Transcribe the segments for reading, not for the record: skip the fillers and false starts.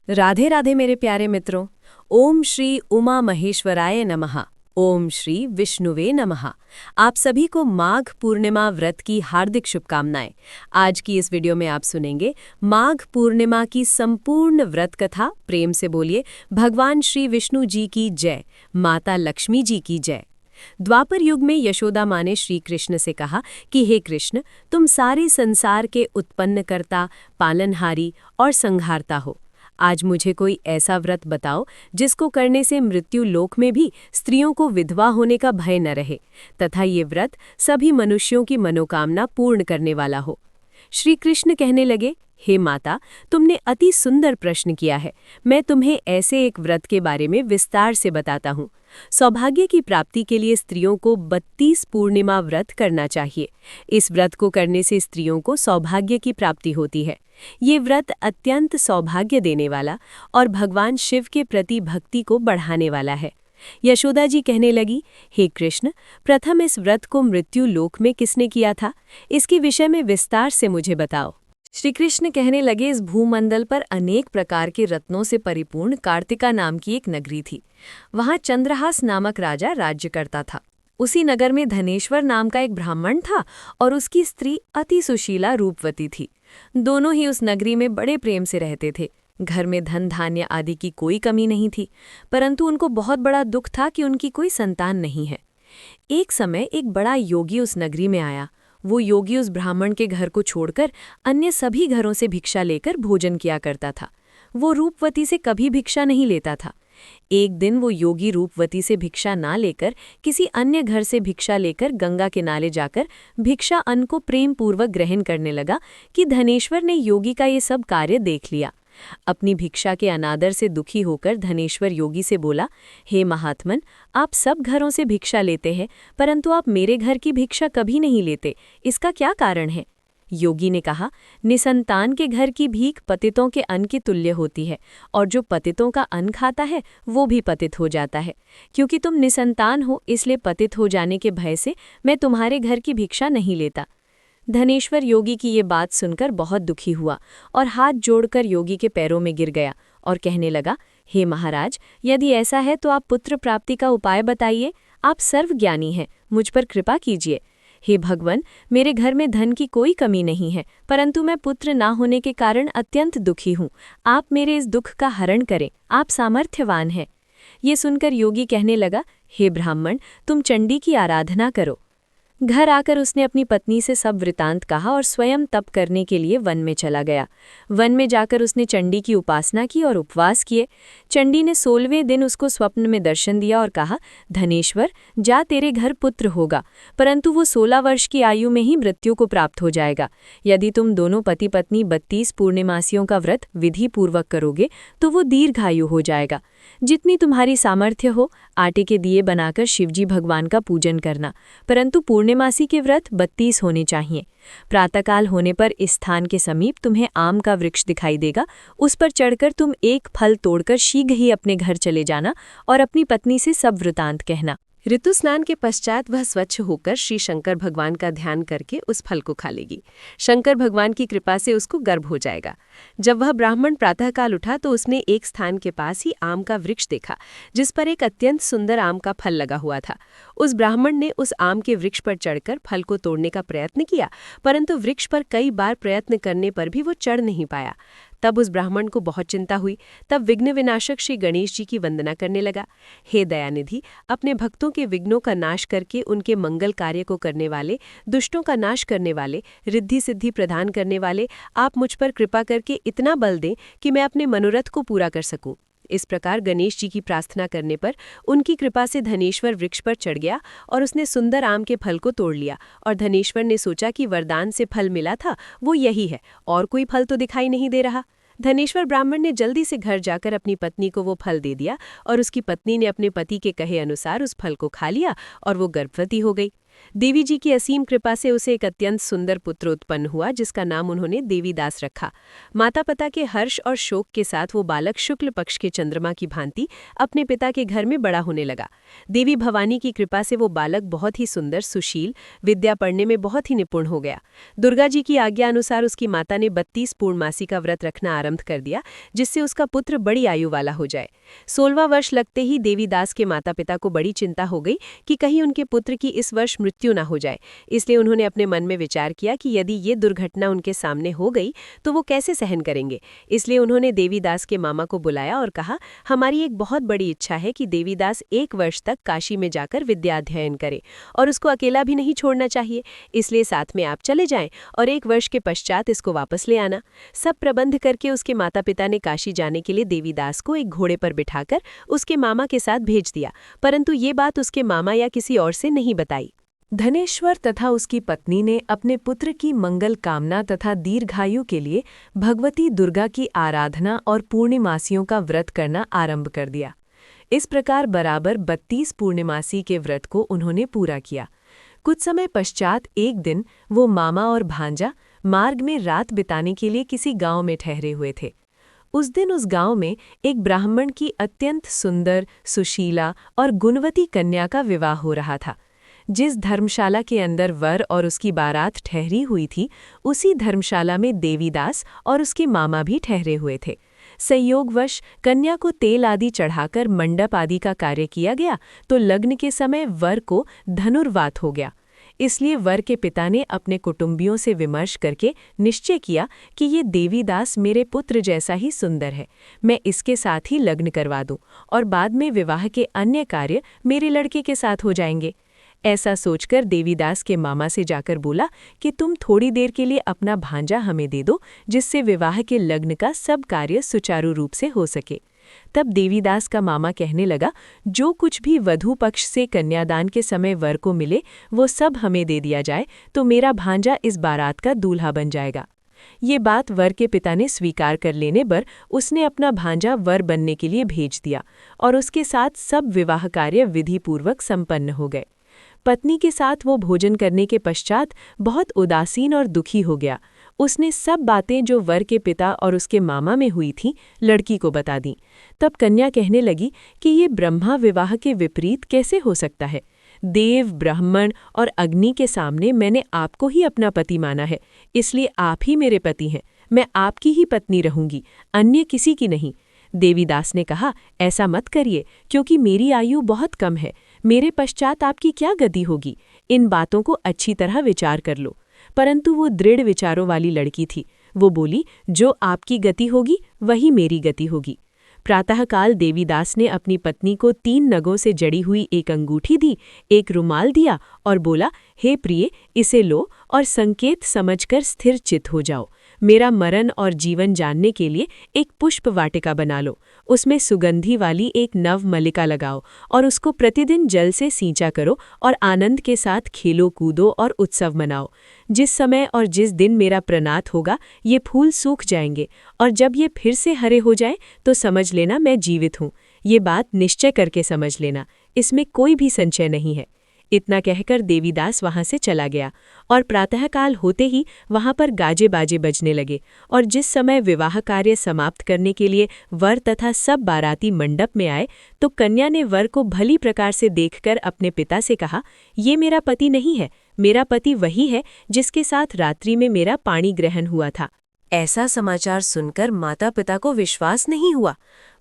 राधे राधे मेरे प्यारे मित्रों। ओम श्री उमा महेश्वराय नमः। ओम श्री विष्णुवे नमः। आप सभी को माघ पूर्णिमा व्रत की हार्दिक शुभकामनाएं। आज की इस वीडियो में आप सुनेंगे माघ पूर्णिमा की संपूर्ण व्रत कथा। प्रेम से बोलिए भगवान श्री विष्णु जी की जय, माता लक्ष्मी जी की जय। द्वापर युग में यशोदा माँ ने श्री कृष्ण से कहा कि हे कृष्ण, तुम सारे संसार के उत्पन्नकर्ता, पालनहारी और संहारता हो। आज मुझे कोई ऐसा व्रत बताओ जिसको करने से मृत्यु लोक में भी स्त्रियों को विधवा होने का भय न रहे, तथा ये व्रत सभी मनुष्यों की मनोकामना पूर्ण करने वाला हो। श्री कृष्ण कहने लगे, हे माता, तुमने अति सुंदर प्रश्न किया है। मैं तुम्हें ऐसे एक व्रत के बारे में विस्तार से बताता हूँ। सौभाग्य की प्राप्ति के लिए स्त्रियों को 32 पूर्णिमा व्रत करना चाहिए। इस व्रत को करने से स्त्रियों को सौभाग्य की प्राप्ति होती है। ये व्रत अत्यंत सौभाग्य देने वाला और भगवान शिव के प्रति भक्ति को बढ़ाने वाला है। यशोदा जी कहने लगी, हे कृष्ण, प्रथम इस व्रत को मृत्यु लोक में किसने किया था? इसके विषय में विस्तार से मुझे बताओ। श्री कृष्ण कहने लगे, इस भूमंडल पर अनेक प्रकार के रत्नों से परिपूर्ण कार्तिका नाम की एक नगरी थी। वहां चंद्रहास नामक राजा राज्य करता था। उसी नगर में धनेश्वर नाम का एक ब्राह्मण था और उसकी स्त्री अति सुशीला रूपवती थी। दोनों ही उस नगरी में बड़े प्रेम से रहते थे। घर में धन धान्य आदि की कोई कमी नहीं थी, परंतु उनको बहुत बड़ा दुख था कि उनकी कोई संतान नहीं है। एक समय एक बड़ा योगी उस नगरी में आया। वो योगी उस ब्राह्मण के घर को छोड़कर अन्य सभी घरों से भिक्षा लेकर भोजन किया करता था। वो रूपवती से कभी भिक्षा नहीं लेता था। एक दिन वो योगी रूपवती से भिक्षा ना लेकर किसी अन्य घर से भिक्षा लेकर गंगा किनारे जाकर भिक्षा अन्न को प्रेम पूर्वक ग्रहण करने लगा कि धनेश्वर ने योगी का ये सब कार्य देख लिया। अपनी भिक्षा के अनादर से दुखी होकर धनेश्वर योगी से बोला, हे महात्मन, आप सब घरों से भिक्षा लेते हैं, परंतु आप मेरे घर की भिक्षा कभी नहीं लेते। इसका क्या कारण है? योगी ने कहा, निसंतान के घर की भीख पतितों के अन्न की तुल्य होती है, और जो पतितों का अन्न खाता है वो भी पतित हो जाता है। क्योंकि तुम निसंतान हो, इसलिए पतित हो जाने के भय से मैं तुम्हारे घर की भिक्षा नहीं लेता। धनेश्वर योगी की ये बात सुनकर बहुत दुखी हुआ और हाथ जोड़कर योगी के पैरों में गिर गया और कहने लगा, हे महाराज, यदि ऐसा है तो आप पुत्र प्राप्ति का उपाय बताइए। आप सर्वज्ञानी हैं, मुझ पर कृपा कीजिए। हे भगवान, मेरे घर में धन की कोई कमी नहीं है, परंतु मैं पुत्र ना होने के कारण अत्यंत दुखी हूँ। आप मेरे इस दुख का हरण करें, आप सामर्थ्यवान हैं। ये सुनकर योगी कहने लगा, हे ब्राह्मण, तुम चंडी की आराधना करो। घर आकर उसने अपनी पत्नी से सब वृतांत कहा और स्वयं तप करने के लिए वन में चला गया। वन में जाकर उसने चंडी की उपासना की और उपवास किए। चंडी ने 16वें दिन उसको स्वप्न में दर्शन दिया और कहा, धनेश्वर, जा, तेरे घर पुत्र होगा, परंतु वो 16 वर्ष की आयु में ही मृत्यु को प्राप्त हो जाएगा। यदि तुम दोनों पति पत्नी 32 पूर्णिमासियों का व्रत विधि पूर्वक करोगे तो वो दीर्घायु हो जाएगा। जितनी तुम्हारी सामर्थ्य हो, आटे के दिए बनाकर शिवजी भगवान का पूजन करना, परंतु पूर्णिमासी के व्रत 32 होने चाहिए। प्रातःकाल होने पर इस स्थान के समीप तुम्हें आम का वृक्ष दिखाई देगा। उस पर चढ़कर तुम एक फल तोड़कर शीघ्र ही अपने घर चले जाना और अपनी पत्नी से सब वृतांत कहना। ऋतु स्नान के पश्चात वह स्वच्छ होकर श्री शंकर भगवान का ध्यान करके उस फल को खा लेगी। शंकर भगवान की कृपा से उसको गर्भ हो जाएगा। जब वह ब्राह्मण प्रातःकाल उठा तो उसने एक स्थान के पास ही आम का वृक्ष देखा, जिस पर एक अत्यंत सुंदर आम का फल लगा हुआ था। उस ब्राह्मण ने उस आम के वृक्ष पर चढ़कर फल को तोड़ने का प्रयत्न किया, परंतु वृक्ष पर कई बार प्रयत्न करने पर भी वो चढ़ नहीं पाया। तब उस ब्राह्मण को बहुत चिंता हुई। तब विघ्न विनाशक श्री गणेश जी की वंदना करने लगा। हे दयानिधि, अपने भक्तों के विघ्नों का नाश करके उनके मंगल कार्य को करने वाले, दुष्टों का नाश करने वाले, रिद्धि सिद्धि प्रदान करने वाले, आप मुझ पर कृपा करके इतना बल दें कि मैं अपने मनोरथ को पूरा कर सकूं। इस प्रकार गणेश जी की प्रार्थना करने पर उनकी कृपा से धनेश्वर वृक्ष पर चढ़ गया और उसने सुंदर आम के फल को तोड़ लिया। और धनेश्वर ने सोचा कि वरदान से फल मिला था वो यही है, और कोई फल तो दिखाई नहीं दे रहा। धनेश्वर ब्राह्मण ने जल्दी से घर जाकर अपनी पत्नी को वो फल दे दिया और उसकी पत्नी ने अपने पति के कहे अनुसार उस फल को खा लिया और वो गर्भवती हो गई। देवी जी की असीम कृपा से उसे एक अत्यंत सुंदर पुत्र उत्पन्न हुआ जिसका नाम उन्होंने देवीदास रखा। माता पिता के हर्ष और शोक के साथ वो बालक शुक्ल पक्ष के चंद्रमा की भांति अपने पिता के घर में बड़ा होने लगा। देवी भवानी की कृपा से वो बालक बहुत ही सुंदर, सुशील, विद्या पढ़ने में बहुत ही निपुण हो गया। दुर्गा जी की आज्ञा अनुसार उसकी माता ने 32 पूर्णमासी का व्रत रखना आरंभ कर दिया, जिससे उसका पुत्र बड़ी आयु वाला हो जाए। 16वां वर्ष लगते ही देवीदास के माता पिता को बड़ी चिंता हो गई कि कहीं उनके पुत्र की इस वर्ष मृत्यु न हो जाए। इसलिए उन्होंने अपने मन में विचार किया कि यदि ये दुर्घटना उनके सामने हो गई तो वो कैसे सहन करेंगे। इसलिए उन्होंने देवीदास के मामा को बुलाया और कहा, हमारी एक बहुत बड़ी इच्छा है कि देवीदास 1 वर्ष तक काशी में जाकर विद्या अध्ययन करे और उसको अकेला भी नहीं छोड़ना चाहिए। इसलिए साथ में आप चले जाएं और 1 वर्ष के पश्चात इसको वापस ले आना। सब प्रबंध करके उसके माता पिता ने काशी जाने के लिए देवीदास को एक घोड़े पर बिठाकर उसके मामा के साथ भेज दिया, परंतु ये बात उसके मामा या किसी और से नहीं बताई। धनेश्वर तथा उसकी पत्नी ने अपने पुत्र की मंगल कामना तथा दीर्घायु के लिए भगवती दुर्गा की आराधना और पूर्णिमासियों का व्रत करना आरंभ कर दिया। इस प्रकार बराबर 32 पूर्णिमासी के व्रत को उन्होंने पूरा किया। कुछ समय पश्चात एक दिन वो मामा और भांजा मार्ग में रात बिताने के लिए किसी गांव में ठहरे हुए थे। उस दिन उस गांव में एक ब्राह्मण की अत्यंत सुंदर, सुशीला और गुणवती कन्या का विवाह हो रहा था। जिस धर्मशाला के अंदर वर और उसकी बारात ठहरी हुई थी, उसी धर्मशाला में देवीदास और उसके मामा भी ठहरे हुए थे। संयोगवश कन्या को तेल आदि चढ़ाकर मंडप आदि का कार्य किया गया तो लग्न के समय वर को धनुर्वात हो गया। इसलिए वर के पिता ने अपने कुटुंबियों से विमर्श करके निश्चय किया कि ये देवीदास मेरे पुत्र जैसा ही सुंदर है, मैं इसके साथ ही लग्न करवा दूं और बाद में विवाह के अन्य कार्य मेरे लड़के के साथ हो जाएंगे। ऐसा सोचकर देवीदास के मामा से जाकर बोला कि तुम थोड़ी देर के लिए अपना भांजा हमें दे दो, जिससे विवाह के लग्न का सब कार्य सुचारू रूप से हो सके। तब देवीदास का मामा कहने लगा, जो कुछ भी वधू पक्ष से कन्यादान के समय वर को मिले वो सब हमें दे दिया जाए तो मेरा भांजा इस बारात का दूल्हा बन जाएगा। ये बात वर के पिता ने स्वीकार कर लेने पर उसने अपना भांजा वर बनने के लिए भेज दिया और उसके साथ सब विवाह कार्य विधिपूर्वक संपन्न हो गए। पत्नी के साथ वो भोजन करने के पश्चात बहुत उदासीन और दुखी हो गया। उसने सब बातें जो वर के पिता और उसके मामा में हुई थीं लड़की को बता दीं। तब कन्या कहने लगी कि ये ब्रह्मा विवाह के विपरीत कैसे हो सकता है। देव, ब्राह्मण और अग्नि के सामने मैंने आपको ही अपना पति माना है, इसलिए आप ही मेरे पति हैं। मैं आपकी ही पत्नी रहूंगी, अन्य किसी की नहीं। देवीदास ने कहा, ऐसा मत करिए, क्योंकि मेरी आयु बहुत कम है। मेरे पश्चात आपकी क्या गति होगी? इन बातों को अच्छी तरह विचार कर लो। परंतु वो दृढ़ विचारों वाली लड़की थी। वो बोली, जो आपकी गति होगी वही मेरी गति होगी। प्रातःकाल देवीदास ने अपनी पत्नी को 3 नगों से जड़ी हुई एक अंगूठी दी, एक रुमाल दिया और बोला, हे प्रिय, इसे लो और संकेत समझकर स्थिर चित्त हो जाओ। मेरा मरण और जीवन जानने के लिए एक पुष्प वाटिका बना लो, उसमें सुगंधी वाली एक नव मल्लिका लगाओ और उसको प्रतिदिन जल से सींचा करो और आनंद के साथ खेलो कूदो और उत्सव मनाओ। जिस समय और जिस दिन मेरा प्रनात होगा ये फूल सूख जाएंगे और जब ये फिर से हरे हो जाएं तो समझ लेना मैं जीवित हूँ। ये बात निश्चय करके समझ लेना, इसमें कोई भी संशय नहीं है। इतना कहकर देवीदास वहां से चला गया और प्रातःकाल होते ही वहां पर गाजे बाजे बजने लगे और जिस समय विवाह कार्य समाप्त करने के लिए वर तथा सब बाराती मंडप में आए तो कन्या ने वर को भली प्रकार से देखकर अपने पिता से कहा, ये मेरा पति नहीं है, मेरा पति वही है जिसके साथ रात्रि में मेरा पाणी ग्रहण हुआ था। ऐसा समाचार सुनकर माता पिता को विश्वास नहीं हुआ,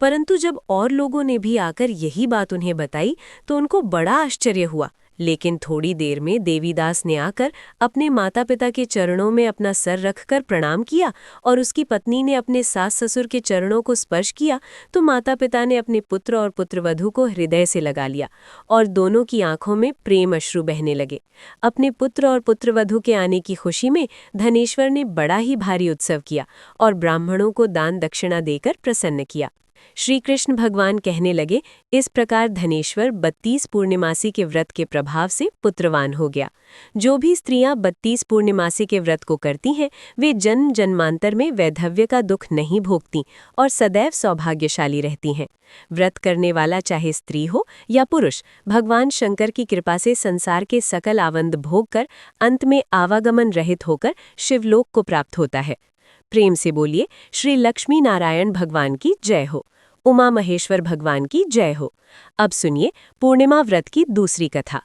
परंतु जब और लोगों ने भी आकर यही बात उन्हें बताई तो उनको बड़ा आश्चर्य हुआ। लेकिन थोड़ी देर में देवीदास ने आकर अपने माता पिता के चरणों में अपना सर रखकर प्रणाम किया और उसकी पत्नी ने अपने सास ससुर के चरणों को स्पर्श किया तो माता पिता ने अपने पुत्र और पुत्रवधू को हृदय से लगा लिया और दोनों की आंखों में प्रेम अश्रु बहने लगे। अपने पुत्र और पुत्रवधू के आने की खुशी में धनेश्वर ने बड़ा ही भारी उत्सव किया और ब्राह्मणों को दान दक्षिणा देकर प्रसन्न किया। श्री कृष्ण भगवान कहने लगे, इस प्रकार धनेश्वर 32 पूर्णिमासी के व्रत के प्रभाव से पुत्रवान हो गया। जो भी स्त्रियां 32 पूर्णिमासी के व्रत को करती हैं, वे जन्म जन्मांतर में वैधव्य का दुख नहीं भोगती और सदैव सौभाग्यशाली रहती हैं। व्रत करने वाला चाहे स्त्री हो या पुरुष, भगवान शंकर की कृपा से संसार के सकल आवंद भोग कर अंत में आवागमन रहित होकर शिवलोक को प्राप्त होता है। प्रेम से बोलिए, श्री लक्ष्मी नारायण भगवान की जय हो, उमा महेश्वर भगवान की जय हो। अब सुनिए पूर्णिमा व्रत की दूसरी कथा।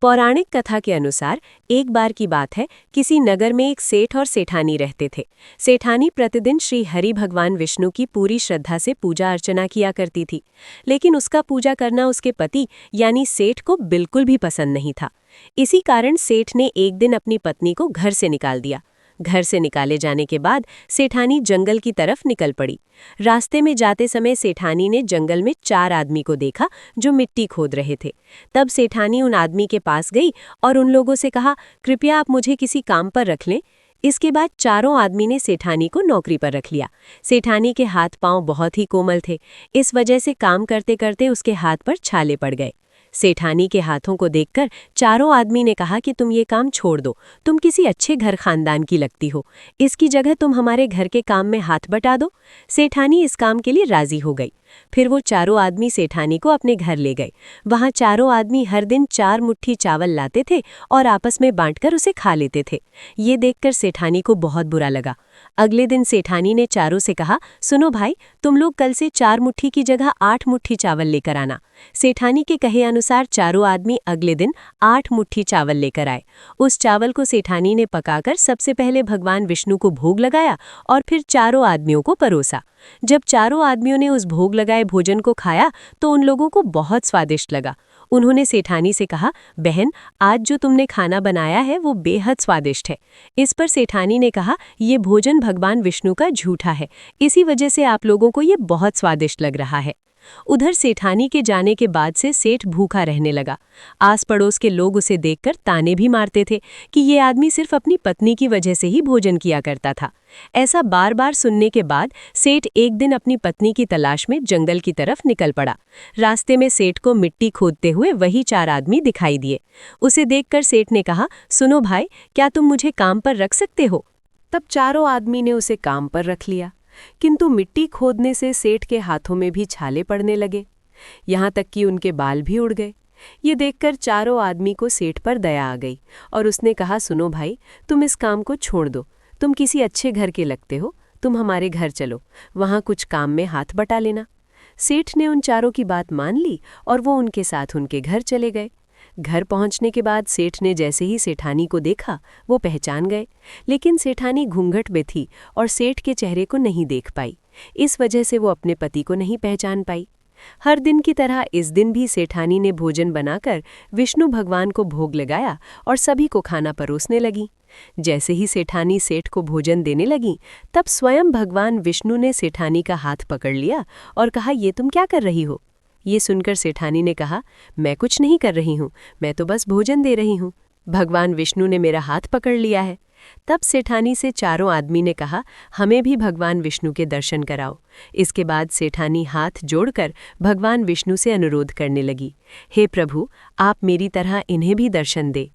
पौराणिक कथा के अनुसार एक बार की बात है, किसी नगर में एक सेठ और सेठानी रहते थे। सेठानी प्रतिदिन श्री हरि भगवान विष्णु की पूरी श्रद्धा से पूजा अर्चना किया करती थी, लेकिन उसका पूजा करना उसके पति यानी सेठ को बिल्कुल भी पसंद नहीं था। इसी कारण सेठ ने एक दिन अपनी पत्नी को घर से निकाल दिया। घर से निकाले जाने के बाद सेठानी जंगल की तरफ निकल पड़ी। रास्ते में जाते समय सेठानी ने जंगल में 4 आदमी को देखा जो मिट्टी खोद रहे थे। तब सेठानी उन आदमी के पास गई और उन लोगों से कहा, कृपया आप मुझे किसी काम पर रख लें। इसके बाद चारों आदमी ने सेठानी को नौकरी पर रख लिया। सेठानी के हाथ पांव बहुत ही कोमल थे, इस वजह से काम करते करते उसके हाथ पर छाले पड़ गए। सेठानी के हाथों को देखकर चारों आदमी ने कहा कि तुम ये काम छोड़ दो, तुम किसी अच्छे घर खानदान की लगती हो, इसकी जगह तुम हमारे घर के काम में हाथ बटा दो। सेठानी इस काम के लिए राजी हो गई। फिर वो चारों आदमी सेठानी को अपने घर ले गए। वहाँ चारों आदमी हर दिन 4 मुट्ठी चावल लाते थे और आपस में बांटकर उसे खा लेते थे। ये देखकर सेठानी को बहुत बुरा लगा। अगले दिन सेठानी ने चारों से कहा, सुनो भाई, तुम लोग कल से 4 मुट्ठी की जगह 8 मुट्ठी चावल लेकर आना। सेठानी के कहे अनुसार चारों आदमी अगले दिन 8 मुट्ठी चावल लेकर आए। उस चावल को सेठानी ने पकाकर सबसे पहले भगवान विष्णु को भोग लगाया और फिर चारों आदमियों को परोसा। जब चारों आदमियों ने उस भोग लगाए भोजन को खाया तो उन लोगों को बहुत स्वादिष्ट लगा। उन्होंने सेठानी से कहा, बहन, आज जो तुमने खाना बनाया है वो बेहद स्वादिष्ट है। इस पर सेठानी ने कहा, ये भोजन भगवान विष्णु का झूठा है, इसी वजह से आप लोगों को ये बहुत स्वादिष्ट लग रहा है। उधर सेठानी के जाने के बाद से सेठ भूखा रहने लगा। आस पड़ोस के लोग उसे देखकर ताने भी मारते थे कि ये आदमी सिर्फ अपनी पत्नी की वजह से ही भोजन किया करता था। ऐसा बार बार सुनने के बाद सेठ एक दिन अपनी पत्नी की तलाश में जंगल की तरफ निकल पड़ा। रास्ते में सेठ को मिट्टी खोदते हुए वही 4 आदमी दिखाई दिए। उसे देखकर सेठ ने कहा, सुनो भाई, क्या तुम मुझे काम पर रख सकते हो? तब चारों आदमी ने उसे काम पर रख लिया, किंतु मिट्टी खोदने से सेठ के हाथों में भी छाले पड़ने लगे, यहाँ तक कि उनके बाल भी उड़ गए। ये देखकर चारों आदमी को सेठ पर दया आ गई और उसने कहा, सुनो भाई, तुम इस काम को छोड़ दो, तुम किसी अच्छे घर के लगते हो, तुम हमारे घर चलो, वहाँ कुछ काम में हाथ बटा लेना। सेठ ने उन चारों की बात मान ली और वो उनके साथ उनके घर चले गए। घर पहुंचने के बाद सेठ ने जैसे ही सेठानी को देखा वो पहचान गए, लेकिन सेठानी घूंघट में थी और सेठ के चेहरे को नहीं देख पाई। इस वजह से वो अपने पति को नहीं पहचान पाई। हर दिन की तरह इस दिन भी सेठानी ने भोजन बनाकर विष्णु भगवान को भोग लगाया और सभी को खाना परोसने लगी। जैसे ही सेठानी सेठ को भोजन देने लगी, तब स्वयं भगवान विष्णु ने सेठानी का हाथ पकड़ लिया और कहा, ये तुम क्या कर रही हो? ये सुनकर सेठानी ने कहा, मैं कुछ नहीं कर रही हूँ, मैं तो बस भोजन दे रही हूँ। भगवान विष्णु ने मेरा हाथ पकड़ लिया है। तब सेठानी से चारों आदमी ने कहा, हमें भी भगवान विष्णु के दर्शन कराओ। इसके बाद सेठानी हाथ जोड़कर भगवान विष्णु से अनुरोध करने लगी, हे प्रभु, आप मेरी तरह इन्हें भी दर्शन दे।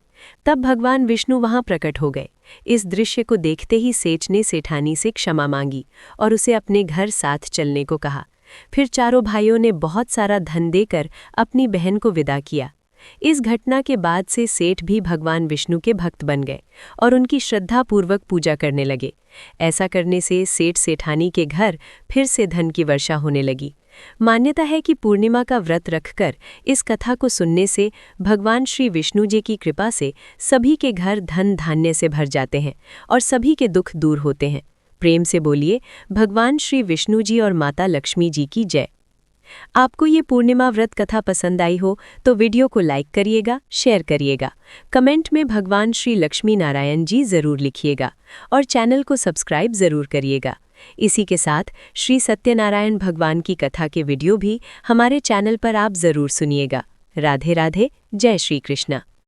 तब भगवान विष्णु वहां प्रकट हो गए। इस दृश्य को देखते ही सेठ ने सेठानी से क्षमा मांगी और उसे अपने घर साथ चलने को कहा। फिर चारों भाइयों ने बहुत सारा धन देकर अपनी बहन को विदा किया। इस घटना के बाद से सेठ भी भगवान विष्णु के भक्त बन गए और उनकी श्रद्धापूर्वक पूजा करने लगे। ऐसा करने से सेठ सेठानी के घर फिर से धन की वर्षा होने लगी। मान्यता है कि पूर्णिमा का व्रत रखकर इस कथा को सुनने से भगवान श्री विष्णु जी की कृपा से सभी के घर धन धान्य से भर जाते हैं और सभी के दुख दूर होते हैं। प्रेम से बोलिए, भगवान श्री विष्णु जी और माता लक्ष्मी जी की जय। आपको ये पूर्णिमा व्रत कथा पसंद आई हो तो वीडियो को लाइक करिएगा, शेयर करिएगा, कमेंट में भगवान श्री लक्ष्मी नारायण जी ज़रूर लिखिएगा और चैनल को सब्सक्राइब ज़रूर करिएगा। इसी के साथ श्री सत्यनारायण भगवान की कथा के वीडियो भी हमारे चैनल पर आप ज़रूर सुनिएगा। राधे राधे, जय श्री कृष्ण।